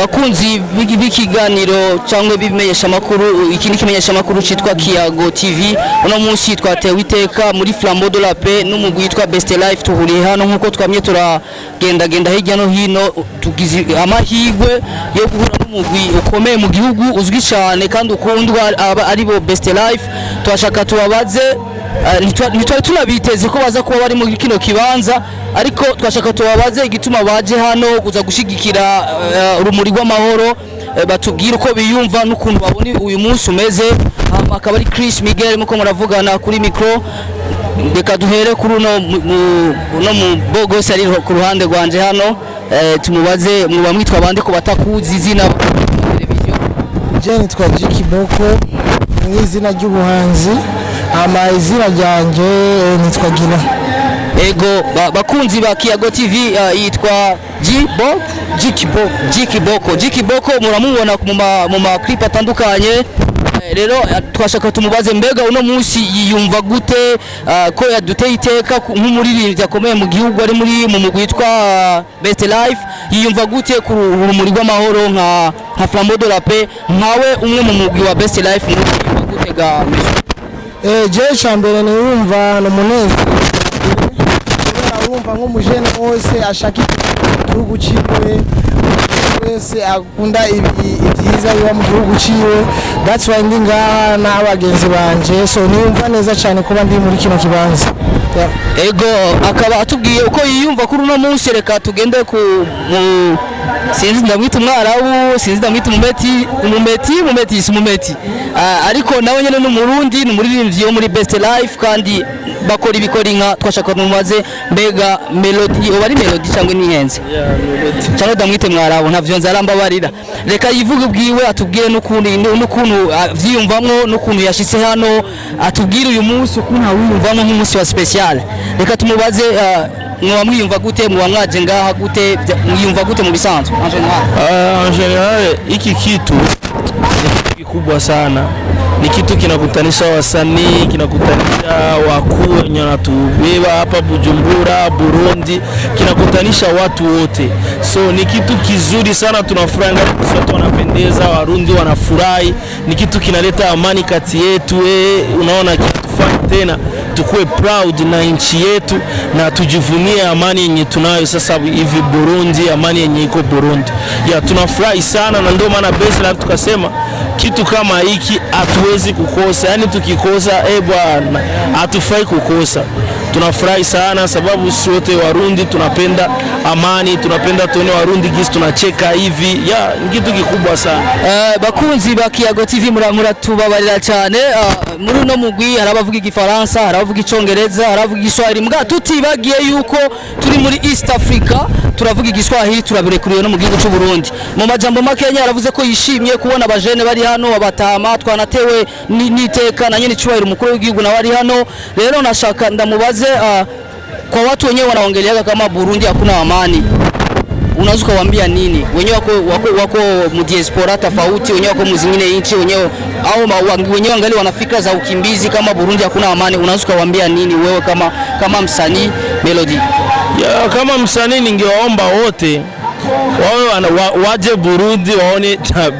bakunzi b'ikiganiro cyangwa bimenyesha makuru ikindi kimenyesha makuru citwa Kiyago TV uno munsi twatewe iteka muri Flambeau de la Paix n'umugwi witwa Best Life tuhuriye hano nkuko twamye turagenda hirya no hino tugize amahigwe yo guhura n'umugwi ukomeye mu gihugu uzwi cyane kandi ukundwa ari bo Best Life twashaka tubabaze nitwari tunabiteze ko baza kuba bari mu kino kibanza ariko twashaka tubabaze igituma baje hano kuza gushigikira urumuri rw'amahoro batubwira uko biyumva n'ukuntu babona uyu munsi umeze akaba ari Chris Miguel muko muravugana kuri micro reka duhere kuri uno mu bogos ari ku ruhande rwanje hano tumubaze muba mwitwa bande ko batakuzi izina televiziyo je nitwa Jiki Boko n'izina ry'ubuhanzi izina ryanje nitwa Gina. Ego bakunzi ba Kiyago TV yitwa Jiki Boko muramubona mu ma clip atandukanye rero twashaka tumubaze mbega uno munsi yiyumva gute ko yaduteye iteka nk'umuririmbyi akomeye mu gihugu ari mu mugwi witwa Best Life yiyumva gute ku rumuri rw'amahoro nka Flambeau de la Paix nkawe umwe mu mugwi wa Best Life yiyumva gute ga je cyambere niyumva no munezero urumva nk'umujene wose ashaka igihugu ciwe wese akunda ibyiza biba mu gihugu ciwe that's why ndi ngaha n'abagenzi banje so niyumva neza cyane kuba ndi muri kino kibanza. Ego akaba atubwiye uko yiyumva kuri uno munsi reka tugende ku sinzi ndamwita umwarabu sinzi ndamwita umumeti ariko nawe nyene n'umurundi n'umuririmbyi wo muri Best Life kandi bakora ibikora inka twashaka tumubaze mbega melody obari melody cyangwa nihenze cyangwa ndamwite mwarabu ntavyo nzarambabarira reka yivuge ubwiwe atubwire n'ukuntu vyiyumvamwo n'ukuntu yashitse hano atubwire uyu munsi ukuntu awiyumvamwo nk'umunsi wa special reka tumubaze mwa mwiyumva gute mwa mwaje ngaha gute mwiyumva gute mu bisanzwe en general iki kitu ni kikubwa sana ni kitu kinakutanisha wasanii kinakutanisha wakuu wenye wanatubeba hapa Bujumbura Burundi kinakutanisha watu wote so ni kitu kizuri sana tunafurahi watu wanapendeza Warundi wanafurahi ni kitu kinaleta amani kati yetu unaona kitufanya tena tukue proud na nchi yetu na tujivunie amani yenye tunayo sasa hivi Burundi amani yenye iko Burundi tunafurahi sana na ndio maana Best Life tukasema kitu kama hiki hatuwezi kukosa yani tukikosa bwana hatufai kukosa tunafurahi sana sababu sote Warundi tunapenda amani tunapenda tuone Warundi gisi tunacheka hivi kitu kikubwa sana bakunzi ba Kiyago TV muratubabarira cyane muri no mugwi harabavuga igifaransa harabavuga icongereza harabavuga igiswahili mbwa tutibagiye yuko turi muri East Africa turavuga igiswahili turabirekuriye no mu gihugu cy'u Burundi mu majambo makenya yaravuze ko yishimye kubona abajene bari hano abatama twanatewe n'iteka na nyene cyubahiro umukuru w'igihugu na bari hano rero nashaka ndamubaze kwa watu wenyewe wanaongelea kama Burundi hakuna amani unaweza kuwaambia nini wenyewe wako mu diaspora tofauti wenyewe wako muzingine nchi wenyewe au wenyewe angali wana fikra za ukimbizi kama Burundi hakuna amani unaweza kuwaambia nini wewe kama msanii Melody kama msanii ningewaomba wote waje Burundi waone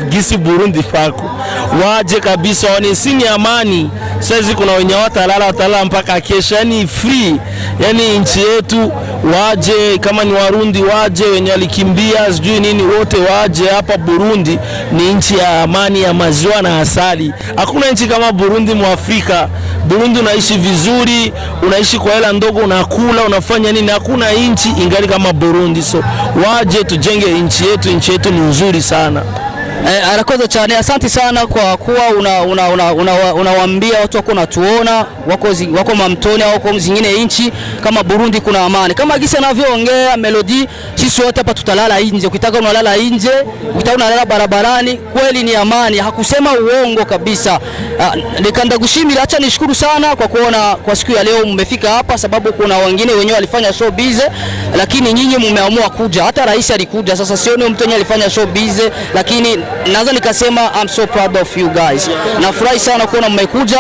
gisi Burundi fako waje kabisa waone sini amani sasa kuna wenye watalala mpaka kesho yani free yani nchi yetu waje kama ni Warundi waje wenye walikimbia sijui nini wote waje hapa Burundi ni nchi ya amani ya maziwa na asali hakuna nchi kama Burundi mu Afrika Burundi unaishi vizuri unaishi kwa hela ndogo unakula unafanya nini hakuna nchi ingali kama Burundi so waje tujenge nchi yetu ni nzuri sana arakoze cyane asante sana kwa kuwa unawaambia watu wako natuona wako mamtoni au kwa zingine nchi kama Burundi kuna amani kama gisa anavyoongea Melody sisi wote hapa tutalala nje ukitaka unalala nje ukitaka unalala barabarani kweli ni amani hakusema uongo kabisa nikanda gushimira acha nishukuru sana kwa kuona kwa siku ya leo mmefika hapa sababu kuna wengine wenyewe walifanya show busy lakini nyinyi mmeamua kuja hata rais alikuja sasa sioni mtu mwenye alifanya show busy lakini naweza nikasema I'm so proud of you guys. Nafurahi sana kuona mmekuja.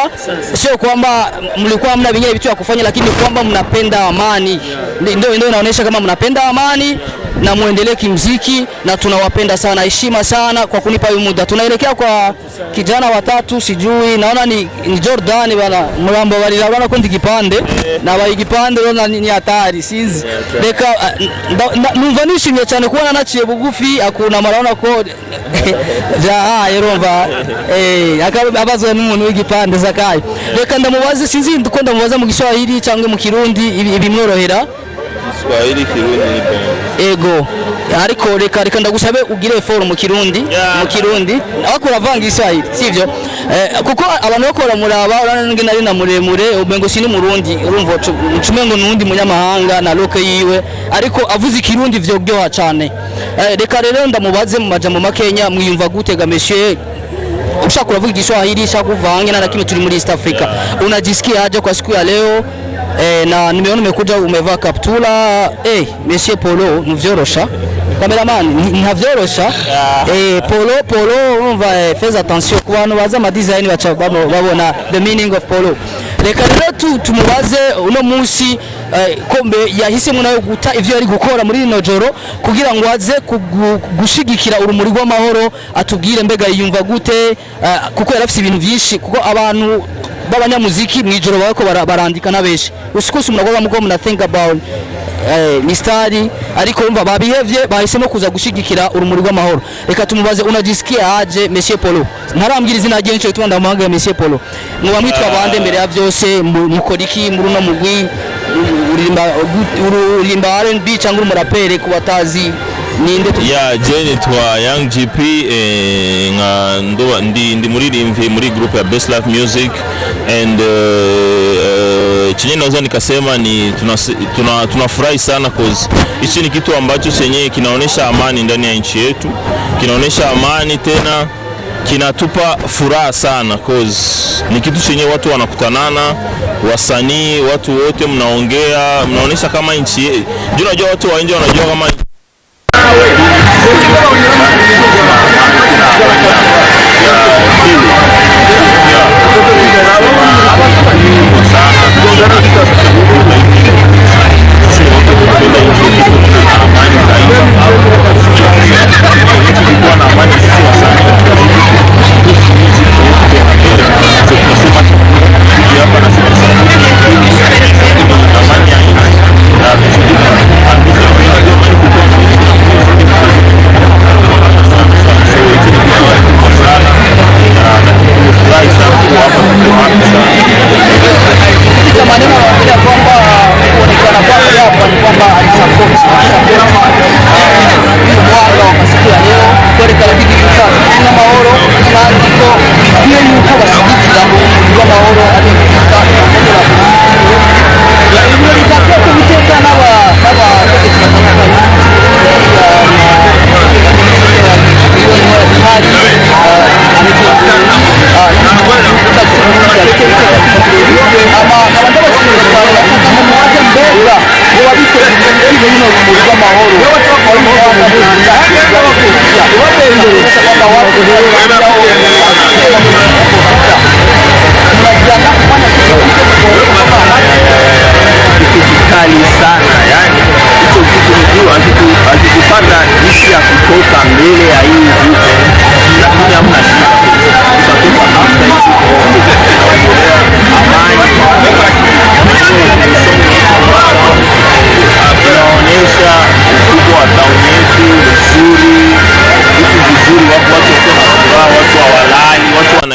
Sio kwamba mlikuwa mna vingine vitu ya kufanya lakini kwamba mnapenda amani. Ndio inaonyesha kama mnapenda amani na muendelee kimuziki, na tunawapenda sana. Heshima sana kwa kunipa huu muda. Tunaelekea kwa kijana watatu, sijui naona ni Jordan bana mrambo bali naona kundi kipande na bali kipande naona ni hatari sinzi reka numva nishimye cyane kubona naciye bugufi akuna maraona ko ja yeromva akabazwa n'umuntu w'igipande zakaye reka ndamubaze sinzi ndiko ndamubaza mu Giswahili cyangwa mu Kirundi ibimworohera Kiswahili Kirundi ego ariko reka ndagusabe ugire effort mu Kirundi akora vanga Iswahili sivyo kuko abantu bakora muraba uranange nari na muremure ubengo sini murundi urumva ucumengo nundi munyamahanga na loke yiwe ariko avuze Kirundi vyo byoha cyane reka rero ndamubaze mu majambo makenya mwiyumva gutega monsieur ushaka kuvuga Kiswahili shaka kuvange na kimwe turi muri East Africa unajisikia aje kwa siku ya leo na nimeona umekuja umevaa kaptula Monsieur Polo mvyorosha cameraman ntavyorosha Polo umva fais attention ku bantu baza ama design bacha babona the meaning of Polo reka rero tumubaze uno munsi kombe yahisemo nayo guta ivyo ari gukora muri rino joro kugira ngo aze gushigikira urumuri rw'amahoro atubwire mbega yiyumva gute kuko yarafise ibintu byinshi kuko abantu babanyamuziki mwijoro bako barandika nabeshi usikusi mnagoba muko mna think about mistari ariko umva babihevye bahisemo kuza gushigikira urumuri rw'amahoro reka tumubaze unajisikia aje Monsieur Polo ntarambwira izina rye cyo twanda muhanga Monsieur Polo muba mwitwa bande mbere ya byose mukoriki muri no mugwi urimba R&B cyangwa umurapere kubatazi Jane twa Young GP ndi muririmvye muri group ya Best Life Music and chenye naweza nikasema ni tunafurahi sana cause hichi ni kitu ambacho chenye kinaonesha amani ndani ya nchi yetu, kinaonesha amani tena kinatupa furaha sana cause ni kitu chenye watu wanakutanana, wasanii, watu wote mnaongea, mnaonesha kama nchi yetu. Unajua watu wa nje wanajua kama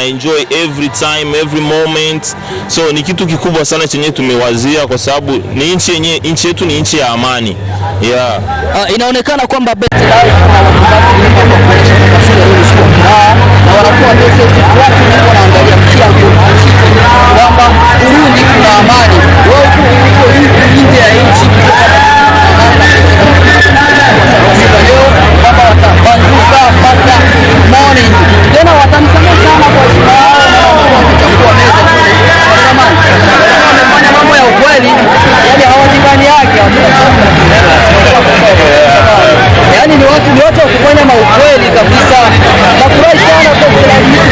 enjoy every time, every moment. So ni kitu kikubwa sana chenye tumewazia kwa sababu ni nchi yetu ni nchi ya amani. Yeah. Inaonekana kwamba Best Life na wanakuwa message watu wanaangalia mkiango kwamba Burundi kuna amani. Wao huko nje ya nchi leo baba watabanduka mpaka morning. Tena watamsema sana kwa kuchukua meza kama wamefanya mambo ya ukweli, yani hawajibani yake. Yani ni watu wakifanya maukweli kabisa. Nafurahi sana kwa kila mtu.